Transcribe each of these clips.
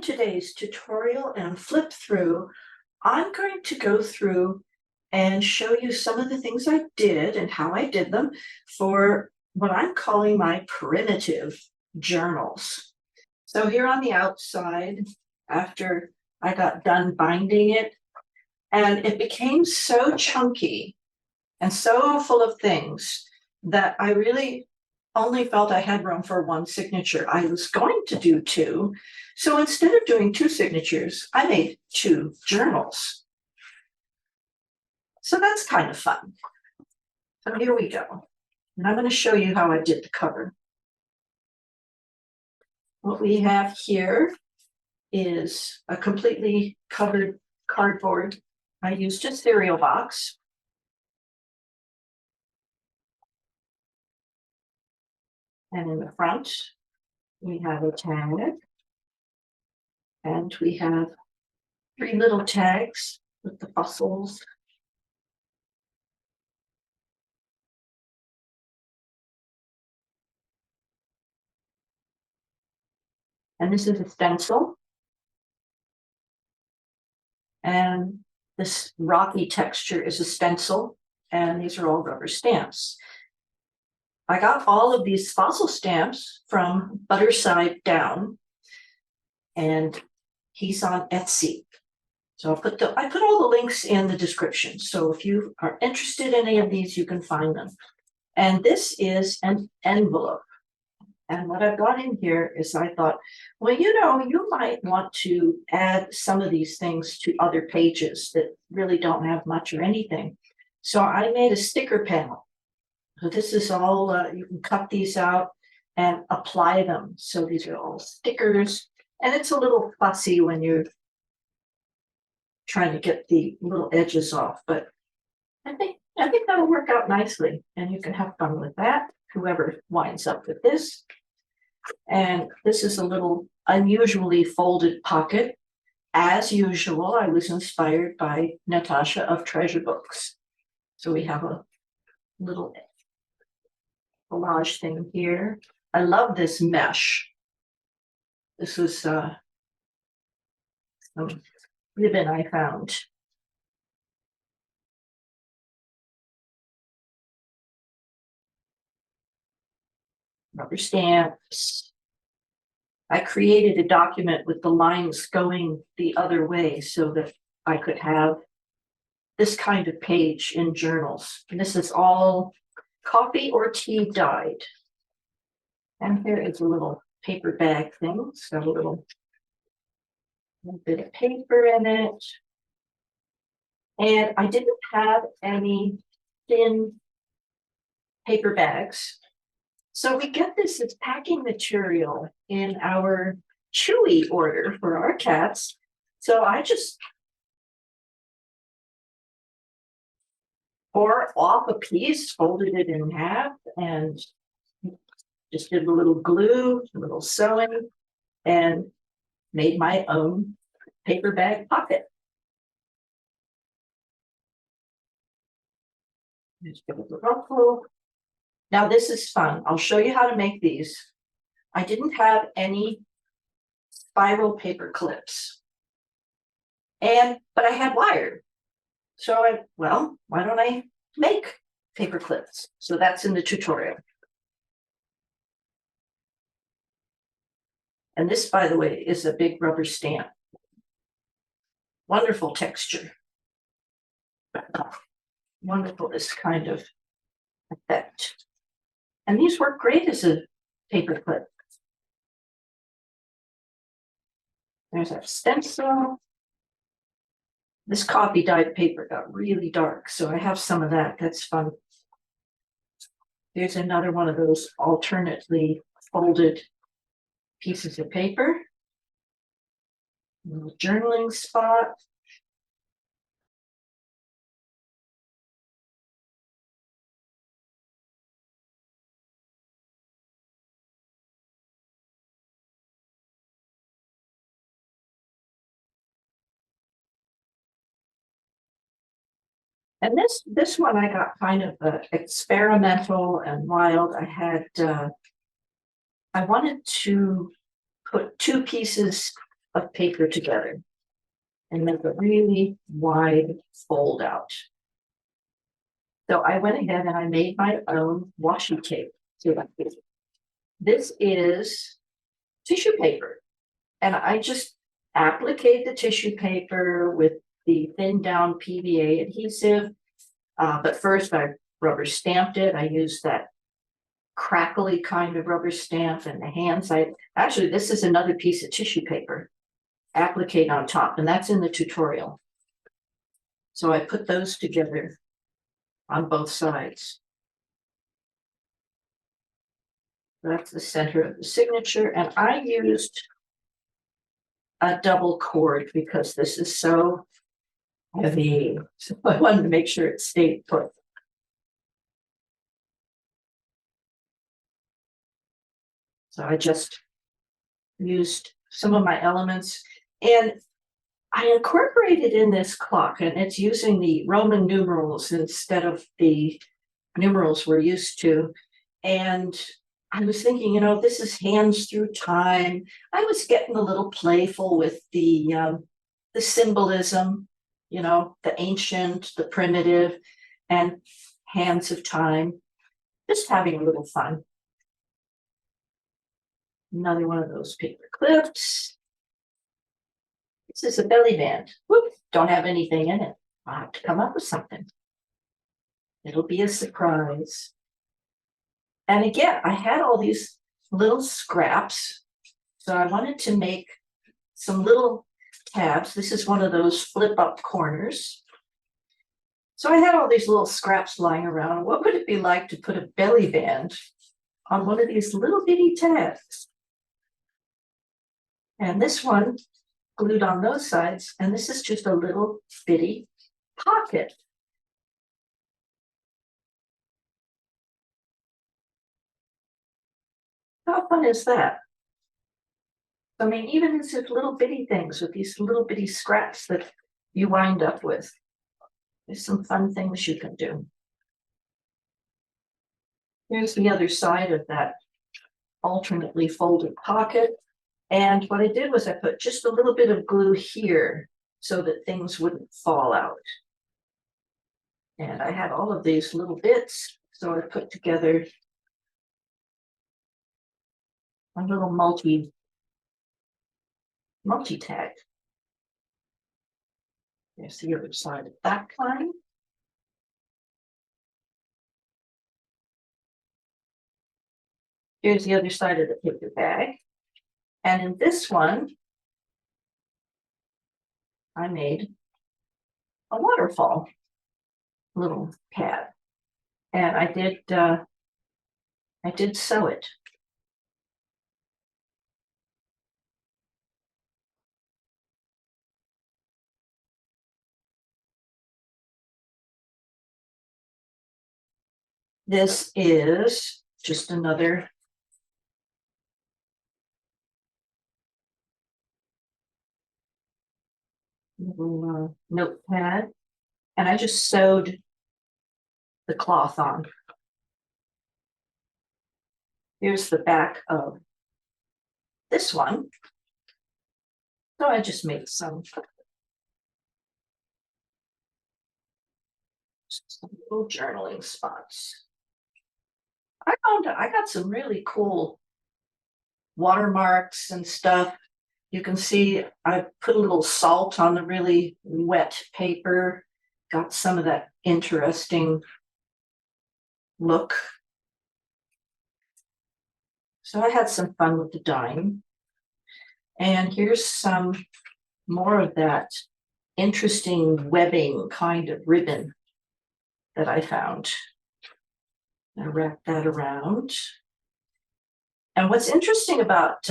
today's tutorial and flip through, I'm going to go through and show you some of the things I did and how I did them for what I'm calling my primitive journals. So here on the outside, after I got done binding it, and it became so chunky and so full of things that I really only felt I had room for one signature. I was going to do two. So instead of doing two signatures, I made two journals. So that's kind of fun. So here we go. And I'm going to show you how I did the cover. What we have here is a completely covered cardboard. I used a cereal box. And in the front, we have a tag. And we have three little tags with the fossils. And this is a stencil. And this rocky texture is a stencil. And these are all rubber stamps. I got all of these fossil stamps from Butterside Down. And he's on Etsy. So I put all the links in the description. So if you are interested in any of these, you can find them. And this is an envelope. And what I've got in here is I thought, well, you might want to add some of these things to other pages that really don't have much or anything. So I made a sticker panel. So this is all, you can cut these out and apply them. So these are all stickers. And it's a little fussy when you're trying to get the little edges off, but I think that'll work out nicely, and you can have fun with that, whoever winds up with this. And this is a little unusually folded pocket. As usual, I was inspired by Natasha of Treasure Books. So we have a little collage thing here. I love this mesh. This was some ribbon I found. Rubber stamps. I created a document with the lines going the other way so that I could have this kind of page in journals. And this is all coffee or tea dyed. And here is a little paper bag thing. It's got a little bit of paper in it. And I didn't have any thin paper bags. So we get this as packing material in our Chewy order for our cats. So I just tore off a piece, folded it in half, and just did a little glue, a little sewing, and made my own paper bag pocket. Just give it a ruffle. Now this is fun. I'll show you how to make these. I didn't have any spiral paper clips. But I had wire. So why don't I make paper clips? So that's in the tutorial. And this, by the way, is a big rubber stamp. Wonderful texture. Wonderful, this kind of effect. And these work great as a paper clip. There's our stencil. This coffee dyed paper got really dark, so I have some of that. That's fun. There's another one of those alternately folded pieces of paper. A little journaling spot. And this one I got kind of experimental and wild. I wanted to put two pieces of paper together and make a really wide fold out. So I went ahead and I made my own washi tape. This is tissue paper. And I just appliqued the tissue paper with the thinned down PVA adhesive. But first I rubber stamped it. I used that crackly kind of rubber stamp, and the hands. Actually, this is another piece of tissue paper appliqued on top, and that's in the tutorial. So I put those together on both sides. That's the center of the signature, and I used a double cord because this is so heavy. So I wanted to make sure it stayed put. So I just used some of my elements, and I incorporated in this clock, and it's using the Roman numerals instead of the numerals we're used to. And I was thinking, this is hands through time. I was getting a little playful with the symbolism, the ancient, the primitive, and hands of time. Just having a little fun. Another one of those paper clips. This is a belly band. Whoop, don't have anything in it. I'll have to come up with something. It'll be a surprise. And again, I had all these little scraps. So I wanted to make some little tabs. This is one of those flip up corners. So I had all these little scraps lying around. What would it be like to put a belly band on one of these little bitty tabs? And this one glued on those sides, and this is just a little bitty pocket. How fun is that? I mean, even these little bitty things with these little bitty scraps that you wind up with. There's some fun things you can do. Here's the other side of that alternately folded pocket. And what I did was I put just a little bit of glue here so that things wouldn't fall out. And I had all of these little bits, so I put together a little multi-tag. There's the other side of that kind. Here's the other side of the paper bag. And in this one, I made a waterfall little pad. And I did sew it. This is just another little notepad, and I just sewed the cloth on. Here's the back of this one. So I just made some little journaling spots. I got some really cool watermarks and stuff. You can see I put a little salt on the really wet paper, got some of that interesting look. So I had some fun with the dyeing. And here's some more of that interesting webbing kind of ribbon that I found. I wrapped that around. And what's interesting about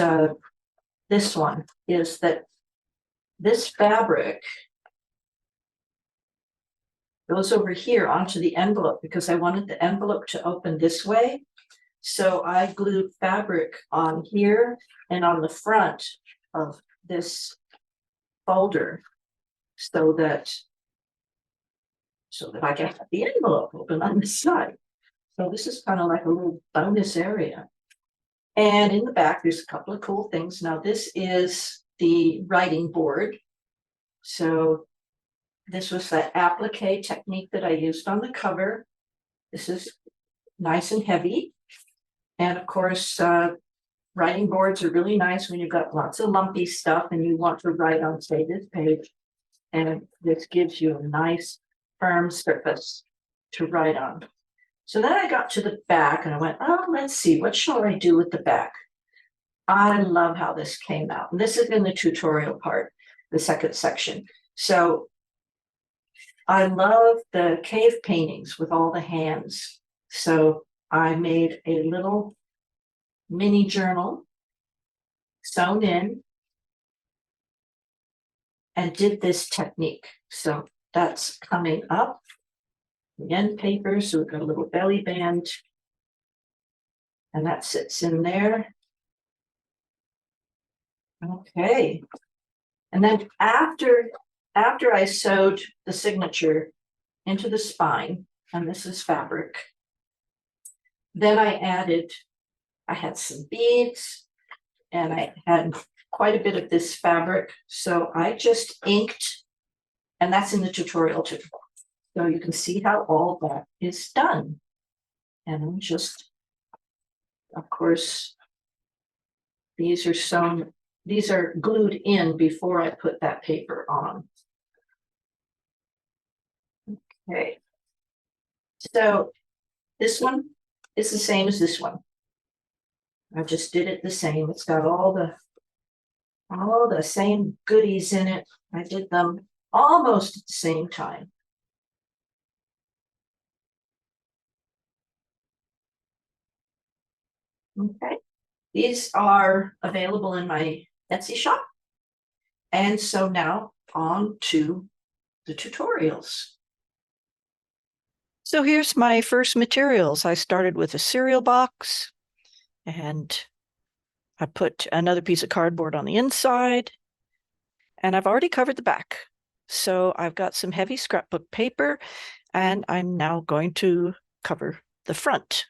this one is that this fabric goes over here onto the envelope because I wanted the envelope to open this way. So I glued fabric on here and on the front of this folder so that I can have the envelope open on this side. So this is kind of like a little bonus area. And in the back, there's a couple of cool things. Now, this is the writing board. So this was that applique technique that I used on the cover. This is nice and heavy. And of course, writing boards are really nice when you've got lots of lumpy stuff and you want to write on, say, this page. And this gives you a nice firm surface to write on. So then I got to the back and I went, oh, let's see, what shall I do with the back? I love how this came out. And this is in the tutorial part, the second section. So I love the cave paintings with all the hands. So I made a little mini journal sewn in and did this technique. So that's coming up. The end paper, so we've got a little belly band. And that sits in there. Okay. And then after I sewed the signature into the spine, and this is fabric, then I had some beads, and I had quite a bit of this fabric. So I just inked, and that's in the tutorial too. So you can see how all that is done. And I'm just, of course, these are glued in before I put that paper on. Okay. So this one is the same as this one. I just did it the same. It's got all the same goodies in it. I did them almost at the same time. Okay. These are available in my Etsy shop. And so now on to the tutorials. So here's my first materials. I started with a cereal box and I put another piece of cardboard on the inside and I've already covered the back. So I've got some heavy scrapbook paper and I'm now going to cover the front.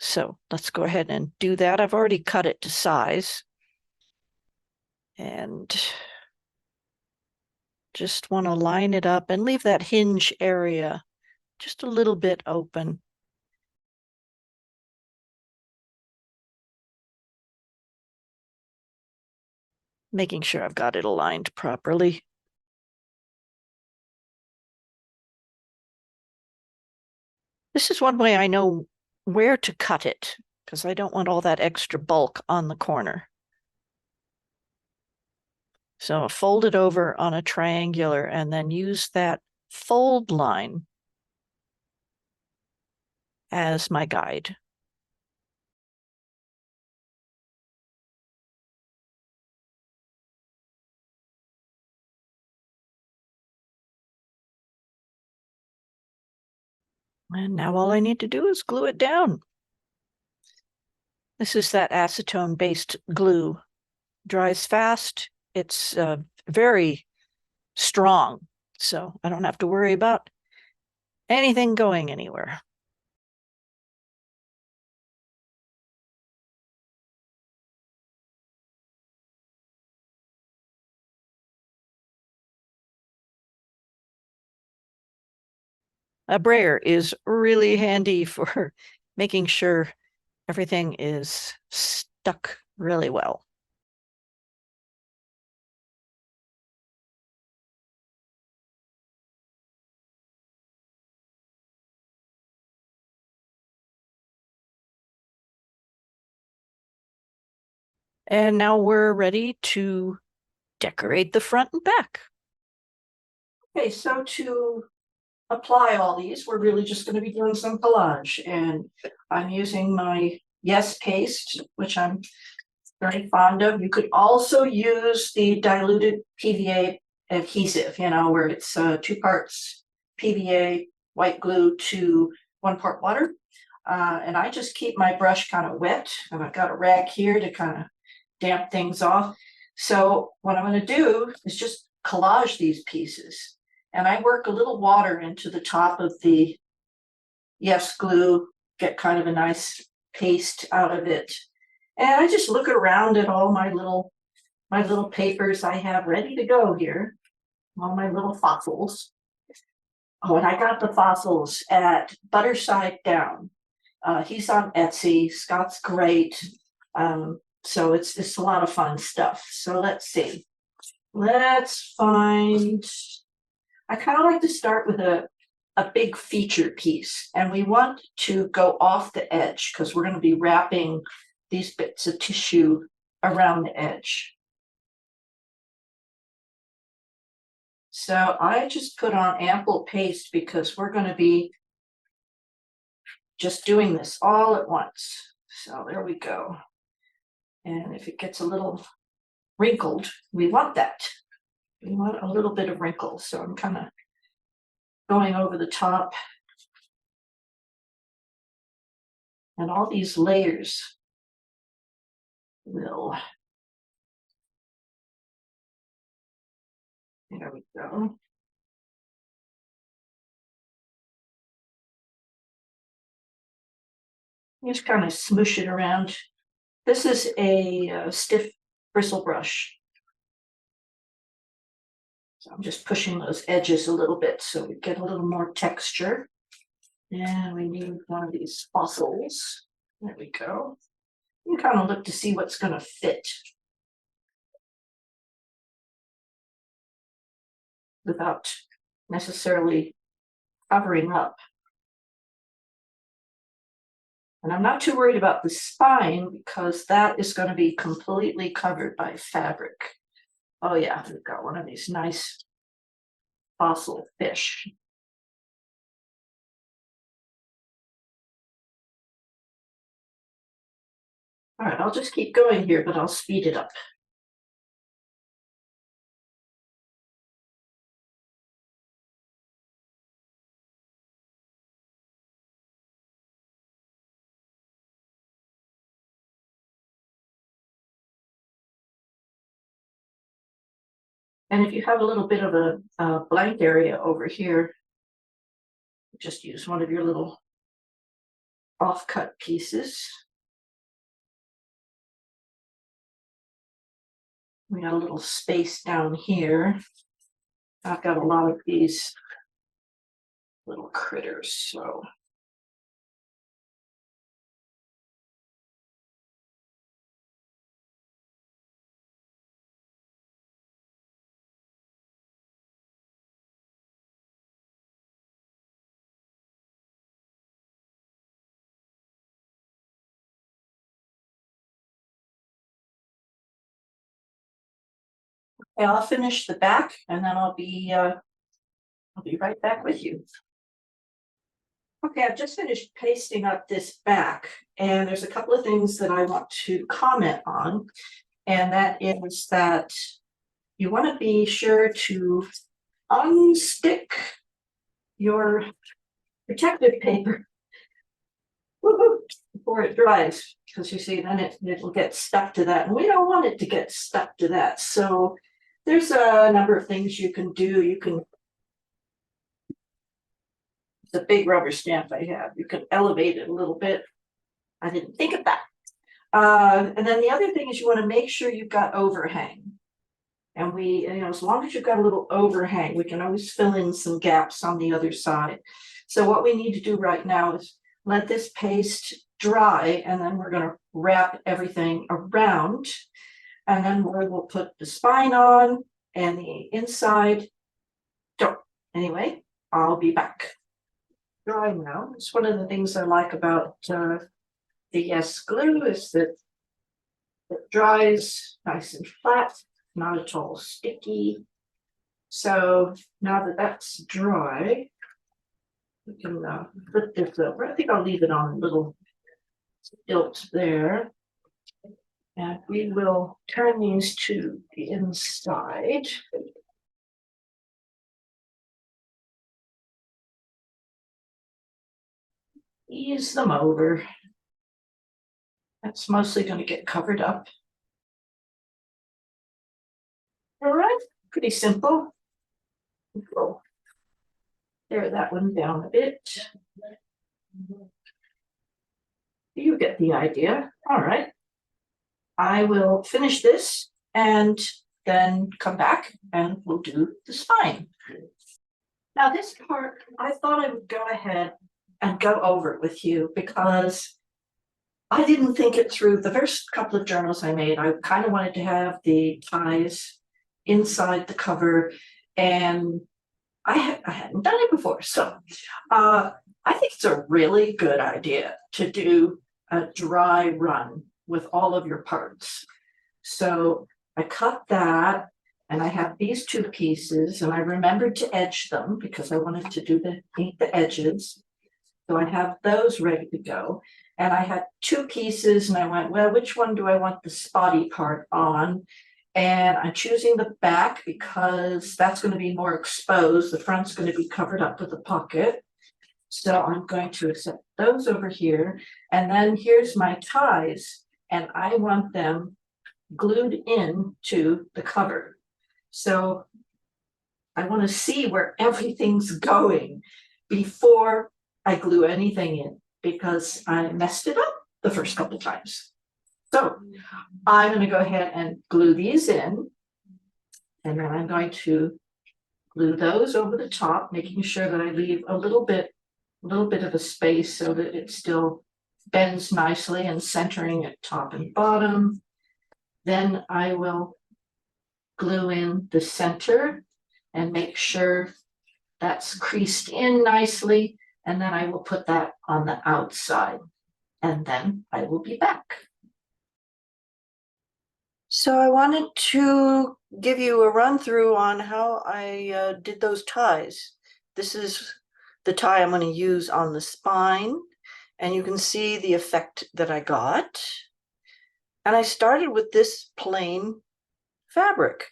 So let's go ahead and do that. I've already cut it to size and just want to line it up and leave that hinge area just a little bit open. Making sure I've got it aligned properly. This is one way I know where to cut it, because I don't want all that extra bulk on the corner. So I'll fold it over on a triangular and then use that fold line as my guide. And now all I need to do is glue it down. This is that acetone-based glue. Dries fast. It's very strong, so I don't have to worry about anything going anywhere. A brayer is really handy for making sure everything is stuck really well. And now we're ready to decorate the front and back. Okay, so to apply all these, we're really just going to be doing some collage. And I'm using my Yes paste, which I'm very fond of. You could also use the diluted PVA adhesive, where it's 2 parts PVA white glue to 1 part water. And I just keep my brush kind of wet, and I've got a rag here to kind of damp things off. So what I'm going to do is just collage these pieces. And I work a little water into the top of the Yes glue, get kind of a nice paste out of it. And I just look around at all my little my little papers I have ready to go here, all my little fossils. Oh, and I got the fossils at Butterside Down. He's on Etsy. Scott's great. So it's a lot of fun stuff. So let's see. Let's find, I kind of like to start with a big feature piece, and we want to go off the edge because we're going to be wrapping these bits of tissue around the edge. So I just put on ample paste because we're going to be just doing this all at once. So there we go. And if it gets a little wrinkled, we want that. We want a little bit of wrinkle. So I'm kind of going over the top. And all these layers will, there we go. Just kind of smoosh it around. This is a stiff bristle brush. So I'm just pushing those edges a little bit so we get a little more texture. And we need one of these fossils. There we go. You kind of look to see what's going to fit without necessarily covering up. And I'm not too worried about the spine because that is going to be completely covered by fabric. Oh yeah, we've got one of these nice fossil fish. All right, I'll just keep going here, but I'll speed it up. And if you have a little bit of a blank area over here, just use one of your little off-cut pieces. We got a little space down here. I've got a lot of these little critters, so. Okay, I'll finish the back and then I'll be right back with you. Okay, I've just finished pasting up this back, and there's a couple of things that I want to comment on, and that is that you want to be sure to unstick your protective paper before it dries, because you see then it'll get stuck to that, and we don't want it to get stuck to that. So there's a number of things you can do. You can, the big rubber stamp I have, you can elevate it a little bit. I didn't think of that. And then the other thing is you want to make sure you've got overhang. And we, as long as you've got a little overhang, we can always fill in some gaps on the other side. So what we need to do right now is let this paste dry, and then we're going to wrap everything around. And then we'll put the spine on and the inside. Anyway, I'll be back. Dry now. It's one of the things I like about the Yes glue is that it dries nice and flat, not at all sticky. So now that that's dry, we can flip this over. I think I'll leave it on a little tilt there. And we will turn these to the inside. Ease them over. That's mostly going to get covered up. All right, pretty simple. We'll tear that one down a bit. You get the idea. All right. I will finish this and then come back and we'll do the spine. Now this part, I thought I would go ahead and go over it with you because I didn't think it through. The first couple of journals I made, I kind of wanted to have the ties inside the cover, and I hadn't done it before. So I think it's a really good idea to do a dry run with all of your parts. So I cut that, and I have these two pieces, and I remembered to edge them because I wanted to do paint the edges. So I have those ready to go. And I had two pieces, and I went, well, which one do I want the spotty part on? And I'm choosing the back because that's going to be more exposed. The front's going to be covered up with a pocket. So I'm going to set those over here. And then here's my ties, and I want them glued in to the cover. So I want to see where everything's going before I glue anything in, because I messed it up the first couple times. So I'm going to go ahead and glue these in, and then I'm going to glue those over the top, making sure that I leave a little bit of a space so that it still bends nicely and centering it top and bottom. Then I will glue in the center and make sure that's creased in nicely. And then I will put that on the outside, and then I will be back. So I wanted to give you a run through on how I did those ties. This is the tie I'm going to use on the spine, and you can see the effect that I got. And I started with this plain fabric,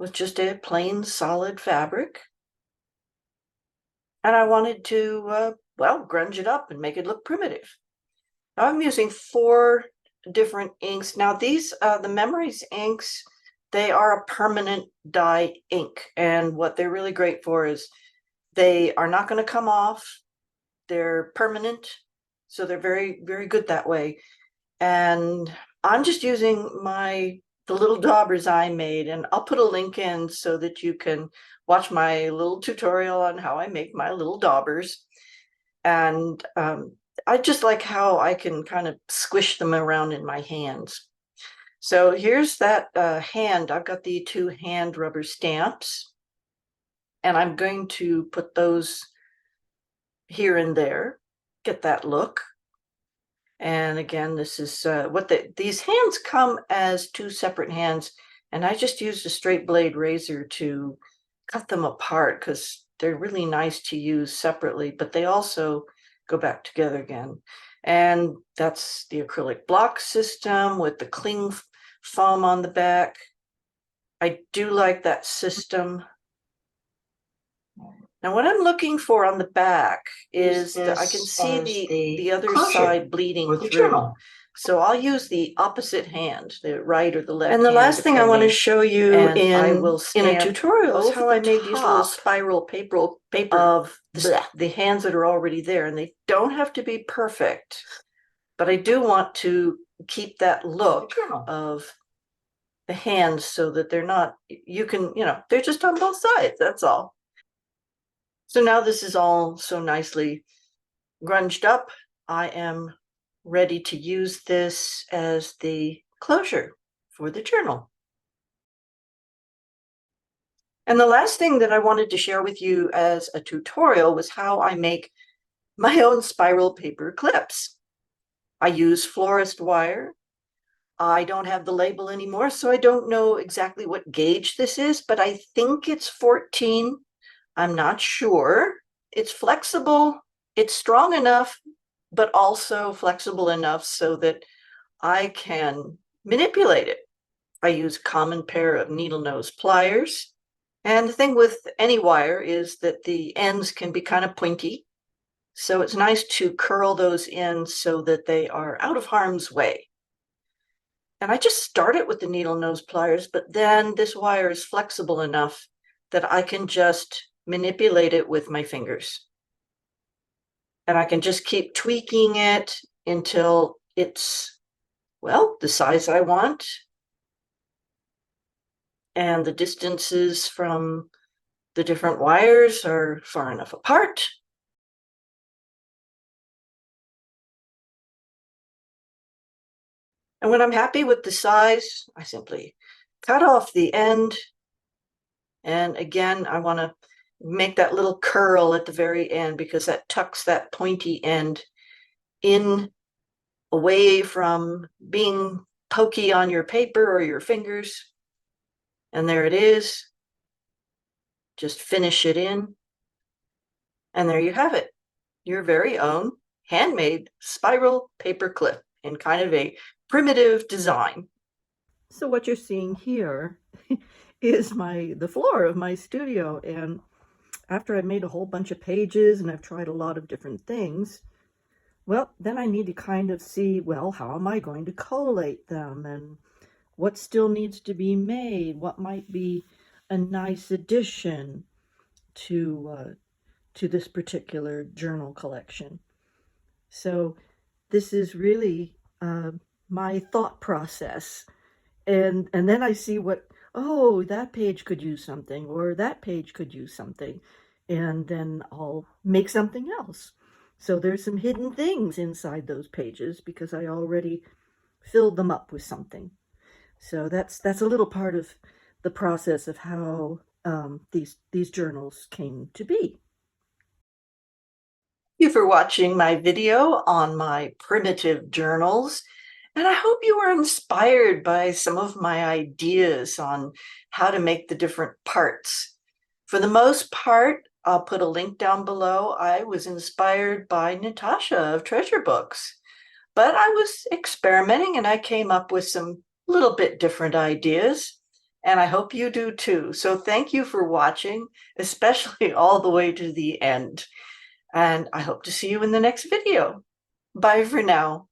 with just a plain solid fabric. And I wanted to, well, grunge it up and make it look primitive. Now I'm using 4 different inks. Now these, the Memories inks, they are a permanent dye ink. And what they're really great for is they are not going to come off. They're permanent. So they're very, very good that way. And I'm just using the little daubers I made, and I'll put a link in so that you can watch my little tutorial on how I make my little daubers. And I just like how I can kind of squish them around in my hands. So here's that hand. I've got the 2 hand rubber stamps, and I'm going to put those here and there, get that look. And again, this is these hands come as 2 separate hands, and I just used a straight blade razor to cut them apart because they're really nice to use separately, but they also go back together again. And that's the acrylic block system with the cling foam on the back. I do like that system. Now what I'm looking for on the back is that I can see the other side bleeding through. So I'll use the opposite hand, the right or the left hand. And the last thing I want to show you in a tutorial is how I made these little spiral paper of the hands that are already there. And they don't have to be perfect, but I do want to keep that look of the hands so that they're not, they're just on both sides, that's all. So now this is all so nicely grunged up. I am ready to use this as the closure for the journal. And the last thing that I wanted to share with you as a tutorial was how I make my own spiral paper clips. I use florist wire. I don't have the label anymore, so I don't know exactly what gauge this is, but I think it's 14. I'm not sure. It's flexible. It's strong enough, but also flexible enough so that I can manipulate it. I use a common pair of needle nose pliers. And the thing with any wire is that the ends can be kind of pointy. So it's nice to curl those in so that they are out of harm's way. And I just start it with the needle nose pliers, but then this wire is flexible enough that I can just manipulate it with my fingers. And I can just keep tweaking it until it's, well, the size I want. and the distances from the different wires are far enough apart. And when I'm happy with the size, I simply cut off the end. And again, I want to make that little curl at the very end because that tucks that pointy end in away from being pokey on your paper or your fingers. And there it is. Just finish it in. And there you have it, your very own handmade spiral paper clip in kind of a primitive design. So what you're seeing here is the floor of my studio. And after I've made a whole bunch of pages and I've tried a lot of different things, well, then I need to kind of see, well, how am I going to collate them and what still needs to be made? What might be a nice addition to this particular journal collection? So this is really my thought process. And then I see oh, that page could use something, or that page could use something, and then I'll make something else. So there's some hidden things inside those pages because I already filled them up with something. So that's a little part of the process of how these journals came to be. Thank you for watching my video on my primitive journals. And I hope you were inspired by some of my ideas on how to make the different parts. For the most part, I'll put a link down below. I was inspired by Natasha of Treasure Books, but I was experimenting and I came up with some little bit different ideas. And I hope you do too. So thank you for watching, especially all the way to the end. And I hope to see you in the next video. Bye for now.